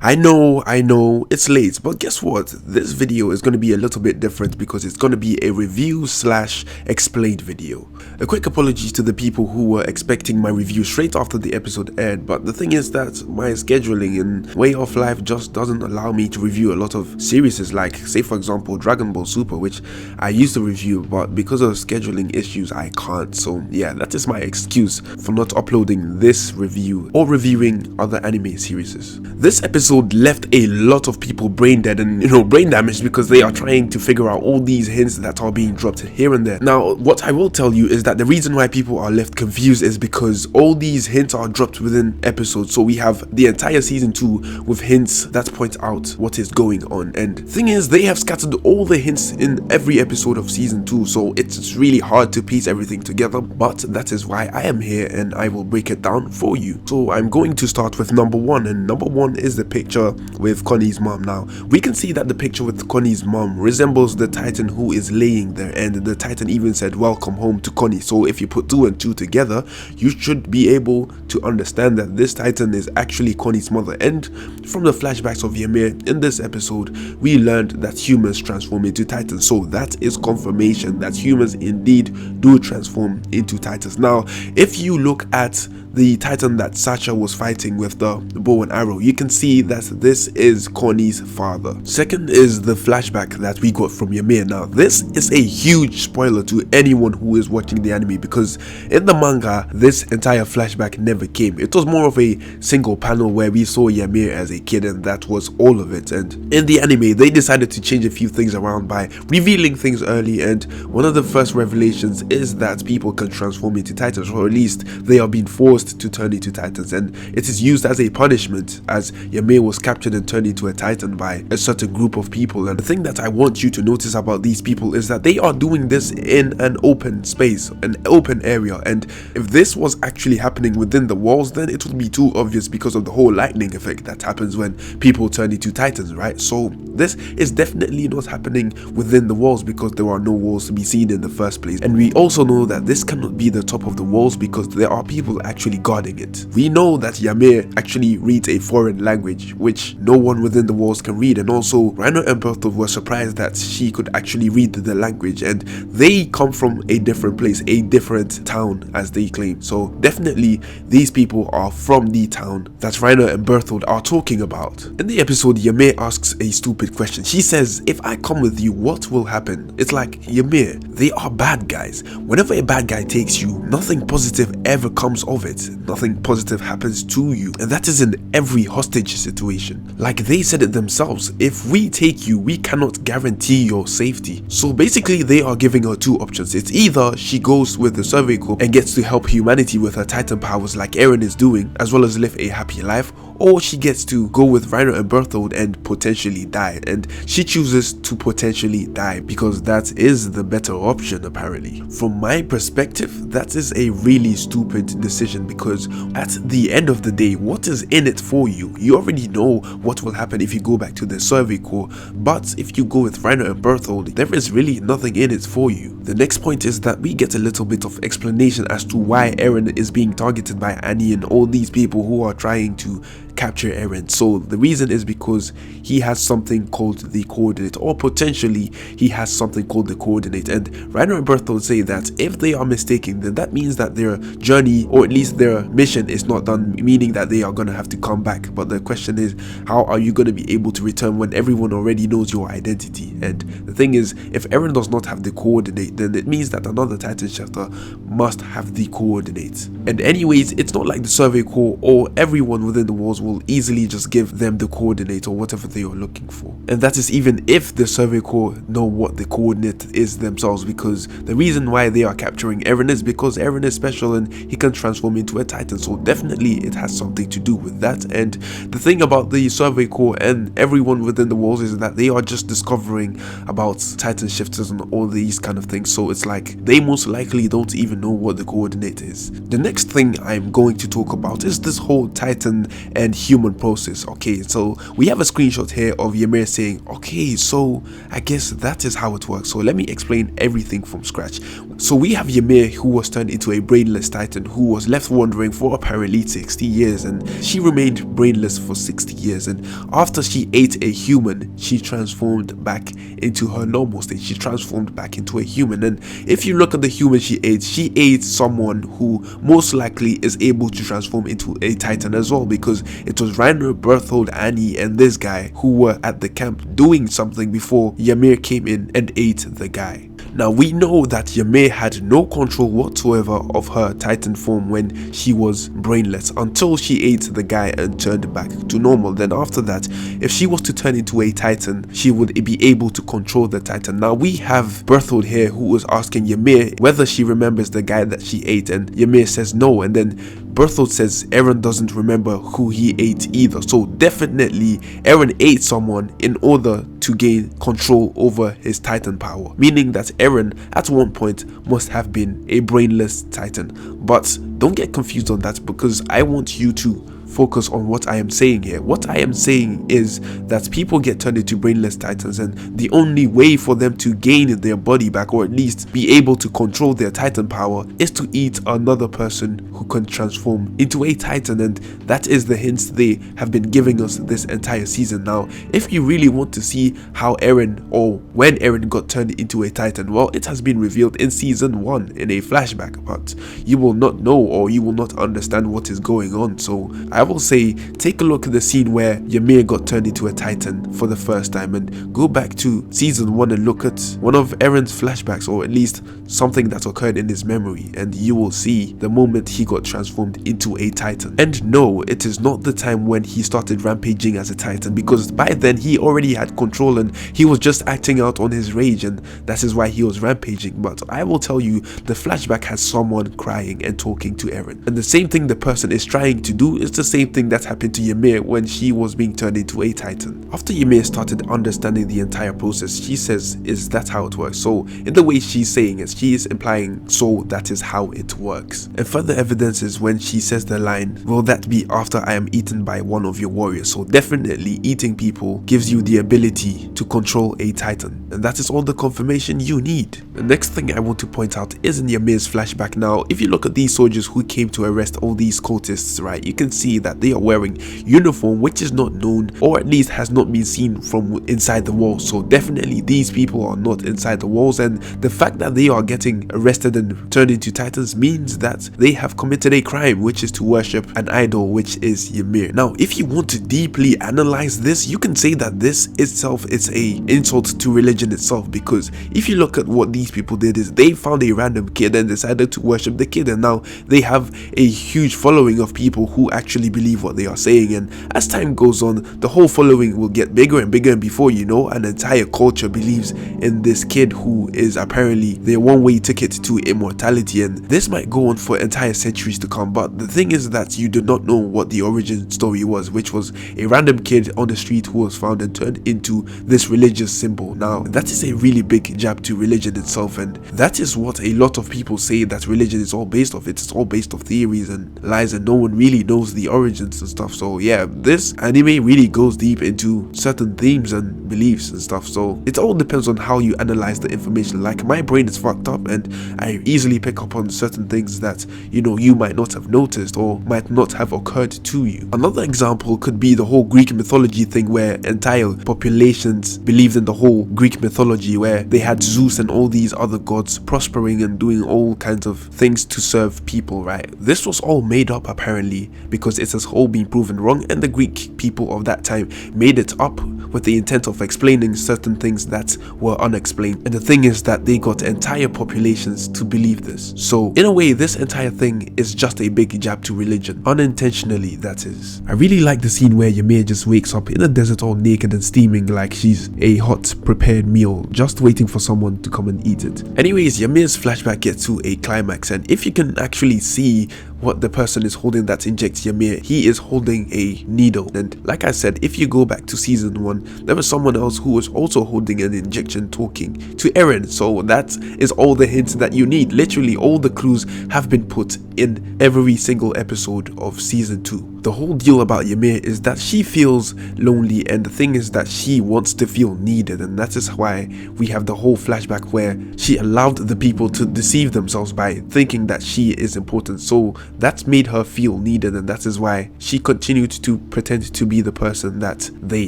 I know, it's late, but guess what? This video is going to be a little bit different because it's going to be a review / explained video. A quick apology to the people who were expecting my review straight after the episode aired, but the thing is that my scheduling and way of life just doesn't allow me to review a lot of series, like say for example Dragon Ball Super, which I used to review, but because of scheduling issues I can't. So yeah, that is my excuse for not uploading this review or reviewing other anime series. This episode left a lot of people brain dead and brain damaged because they are trying to figure out all these hints that are being dropped here and there. Now what I will tell you is that the reason why people are left confused is because all these hints are dropped within episodes. So we have the entire season 2 with hints that point out what is going on, and thing is they have scattered all the hints in every episode of season 2, so it's really hard to piece everything together, but that is why I am here and I will break it down for you. So I'm going to start with number 1, and number 1 is the picture with Connie's mom. Now we can see that the picture with Connie's mom resembles the Titan who is laying there, and the Titan even said welcome home to Connie. So if you put 2 and 2 together, you should be able to understand that this Titan is actually Connie's mother. And from the flashbacks of Ymir in this episode, we learned that humans transform into Titans, so that is confirmation that humans indeed do transform into Titans. Now if you look at the Titan that Sacha was fighting with the bow and arrow, you can see that this is Connie's father. Second is the flashback that we got from Ymir. Now this is a huge spoiler to anyone who is watching the anime, because in the manga this entire flashback never came. It was more of a single panel where we saw Ymir as a kid and that was all of it. And in the anime they decided to change a few things around by revealing things early, and one of the first revelations is that people can transform into Titans, or at least they are being forced to turn into Titans, and it is used as a punishment as Ymir was captured and turned into a Titan by a certain group of people. And the thing that I want you to notice about these people is that they are doing this in an open space, an open area, and if this was actually happening within the walls, then it would be too obvious because of the whole lightning effect that happens when people turn into Titans, right? So this is definitely not happening within the walls because there are no walls to be seen in the first place. And we also know that this cannot be the top of the walls because there are people actually guarding it. We know that Ymir actually reads a foreign language which no one within the walls can read, and also Reiner and Bertolt were surprised that she could actually read the language, and they come from a different place, a different town as they claim. So definitely these people are from the town that Reiner and Bertolt are talking about. In the episode, Ymir asks a stupid question. She says, if I come with you, what will happen? It's like, Ymir, they are bad guys. Whenever a bad guy takes you, nothing positive ever comes of it. Nothing positive happens to you, and that is in every hostage situation. Like they said it themselves, if we take you, we cannot guarantee your safety. So basically they are giving her 2 options. It's either she goes with the Survey Corps and gets to help humanity with her Titan powers like Eren is doing, as well as live a happy life, or she gets to go with Reiner and Bertolt and potentially die. And she chooses to potentially die because that is the better option apparently. From my perspective, that is a really stupid decision because at the end of the day, what is in it for you? You already know what will happen if you go back to the Survey Corps, but if you go with Reiner and Bertolt, there is really nothing in it for you. The next point is that we get a little bit of explanation as to why Eren is being targeted by Annie and all these people who are trying to capture Eren. So the reason is because he has something called the coordinate, or potentially he has something called the coordinate, and Reiner and Bertolt say that if they are mistaken, then that means that their journey, or at least their mission, is not done, meaning that they are going to have to come back. But the question is, how are you going to be able to return when everyone already knows your identity? And the thing is, if Eren does not have the coordinate, then it means that another Titan shifter must have the coordinates. And anyways, it's not like the Survey Corps or everyone within the walls will easily just give them the coordinate or whatever they are looking for. And that is even if the Survey Corps know what the coordinate is themselves, because the reason why they are capturing Eren is because Eren is special and he can transform into a Titan. So definitely it has something to do with that. And the thing about the Survey Corps and everyone within the walls is that they are just discovering about Titan shifters and all these kind of things. So it's like they most likely don't even know what the coordinate is. The next thing I'm going to talk about is this whole Titan and human process. Okay, so we have a screenshot here of Ymir saying, okay, so I guess that is how it works. So let me explain everything from scratch. So we have Ymir, who was turned into a brainless titan who was left wandering for apparently 60 years, and she remained brainless for 60 years, and after she ate a human, she transformed back into her normal state. She transformed back into a human, and if you look at the human she ate someone who most likely is able to transform into a titan as well, because it was Reiner, Berthold, Annie, and this guy who were at the camp doing something before Ymir came in and ate the guy. Now we know that Ymir had no control whatsoever of her titan form when she was brainless until she ate the guy and turned back to normal. Then after that, if she was to turn into a titan, she would be able to control the titan. Now we have Berthold here who was asking Ymir whether she remembers the guy that she ate, and Ymir says no, and then Berthold says Eren doesn't remember who he ate either. So definitely Eren ate someone in order to gain control over his titan power, meaning that Eren at one point must have been a brainless titan. But don't get confused on that, because I want you to focus on what I am saying here. What I am saying is that people get turned into brainless titans, and the only way for them to gain their body back, or at least be able to control their titan power, is to eat another person who can transform into a titan, and that is the hints they have been giving us this entire season. Now if you really want to see how Eren, or when Eren got turned into a titan, well, it has been revealed in season 1 in a flashback, but you will not know, or you will not understand what is going on. So I will say, take a look at the scene where Ymir got turned into a titan for the first time, and go back to season 1 and look at one of Eren's flashbacks, or at least something that occurred in his memory, and you will see the moment he got transformed into a titan. And no, it is not the time when he started rampaging as a titan, because by then he already had control and he was just acting out on his rage, and that is why he was rampaging. But I will tell you, the flashback has someone crying and talking to Eren, and the same thing the person is trying to do is the same thing that happened to Ymir when she was being turned into a titan. After Ymir started understanding the entire process, she says, is that how it works? So in the way she's saying it, she is implying, so that is how it works. And further evidence is when she says the line, will that be after I am eaten by one of your warriors? So definitely eating people gives you the ability to control a titan, and that is all the confirmation you need. The next thing I want to point out is in Ymir's flashback. Now if you look at these soldiers who came to arrest all these cultists, right, you can see that they are wearing uniform which is not known, or at least has not been seen from inside the walls. So definitely these people are not inside the walls, and the fact that they are getting arrested and turned into titans means that they have committed a crime, which is to worship an idol, which is Ymir. Now if you want to deeply analyze this, you can say that this itself is a insult to religion itself, because if you look at what these people did, is they found a random kid and decided to worship the kid, and now they have a huge following of people who actually believe what they are saying. And as time goes on, the whole following will get bigger and bigger, and before you know, an entire culture believes in this kid who is apparently their one-way ticket to immortality, and this might go on for entire centuries to come. But the thing is that you do not know what the origin story was, which was a random kid on the street who was found and turned into this religious symbol. Now that is a really big jab to religion itself, and that is what a lot of people say that religion is all based off. It's all based off theories and lies, and no one really knows the origins and stuff. So yeah, this anime really goes deep into certain themes and beliefs and stuff, so it all depends on how you analyze the information. Like my brain is fucked up, and I easily pick up on certain things that, you know, you might not have noticed or might not have occurred to you. Another example could be the whole Greek mythology thing, where entire populations believed in the whole Greek mythology, where they had Zeus and all these other gods prospering and doing all kinds of things to serve people, right? This was all made up apparently, because it has all been proven wrong, and the Greek people of that time made it up with the intent of explaining certain things that were unexplained. And the thing is that they got entire populations to believe this. So in a way, this entire thing is just a big jab to religion, unintentionally, that is. I really like the scene where Ymir just wakes up in the desert all naked and steaming like she's a hot prepared meal, just waiting for someone to come and eat it. Anyways, Ymir's flashback gets to a climax, and if you can actually see what the person is holding that injects Ymir. He is holding a needle, and like I said, if you go back to season 1, there was someone else who was also holding an injection talking to Eren. So that is all the hints that you need. Literally all the clues have been put in every single episode of season 2. The whole deal about Ymir is that she feels lonely, and the thing is that she wants to feel needed, and that is why we have the whole flashback where she allowed the people to deceive themselves by thinking that she is important. So that made her feel needed, and that is why she continued to pretend to be the person that they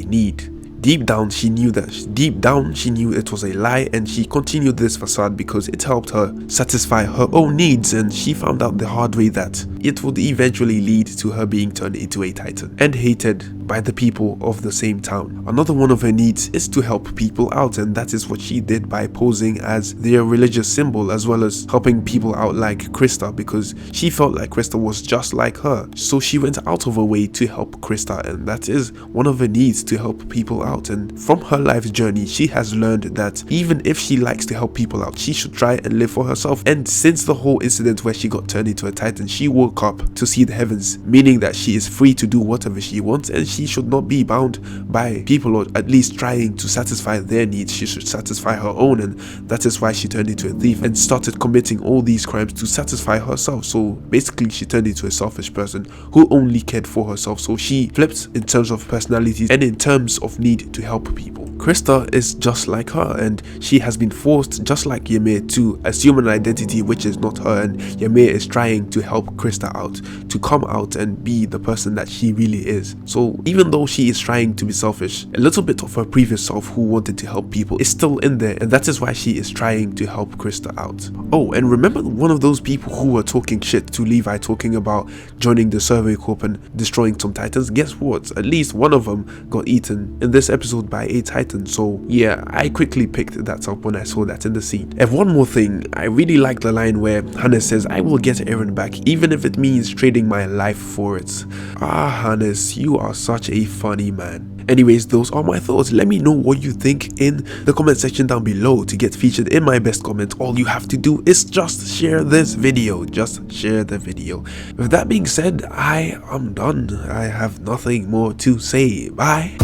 need. Deep down she knew it was a lie, and she continued this facade because it helped her satisfy her own needs, and she found out the hard way that it would eventually lead to her being turned into a titan and hated by the people of the same town. Another one of her needs is to help people out, and that is what she did by posing as their religious symbol, as well as helping people out like Christa, because she felt like Christa was just like her. So she went out of her way to help Christa, and that is one of her needs, to help people out. And from her life's journey, she has learned that even if she likes to help people out, she should try and live for herself. And since the whole incident where she got turned into a titan, she woke up to see the heavens, meaning that she is free to do whatever she wants, and she should not be bound by people, or at least trying to satisfy their needs. She should satisfy her own, and that is why she turned into a thief and started committing all these crimes to satisfy herself. So basically she turned into a selfish person who only cared for herself. So she flipped in terms of personality and in terms of need to help people. Christa is just like her, and she has been forced, just like Ymir, to assume an identity which is not her, and Ymir is trying to help Christa out to come out and be the person that she really is. So even though she is trying to be selfish, a little bit of her previous self who wanted to help people is still in there, and that is why she is trying to help Christa out. Oh, and remember one of those people who were talking shit to Levi, talking about joining the Survey Corp and destroying some titans? Guess what? At least one of them got eaten in this episode by a titan. So yeah, I quickly picked that up when I saw that in the scene. And one more thing, I really like the line where Hannes says, "I will get Eren back, even if it means trading my life for it." Ah, Hannes, you are such a funny man. Anyways, those are my thoughts. Let me know what you think in the comment section down below. To get featured in my best comment, all you have to do is just share this video. Just share the video. With that being said, I am done. I have nothing more to say. Bye.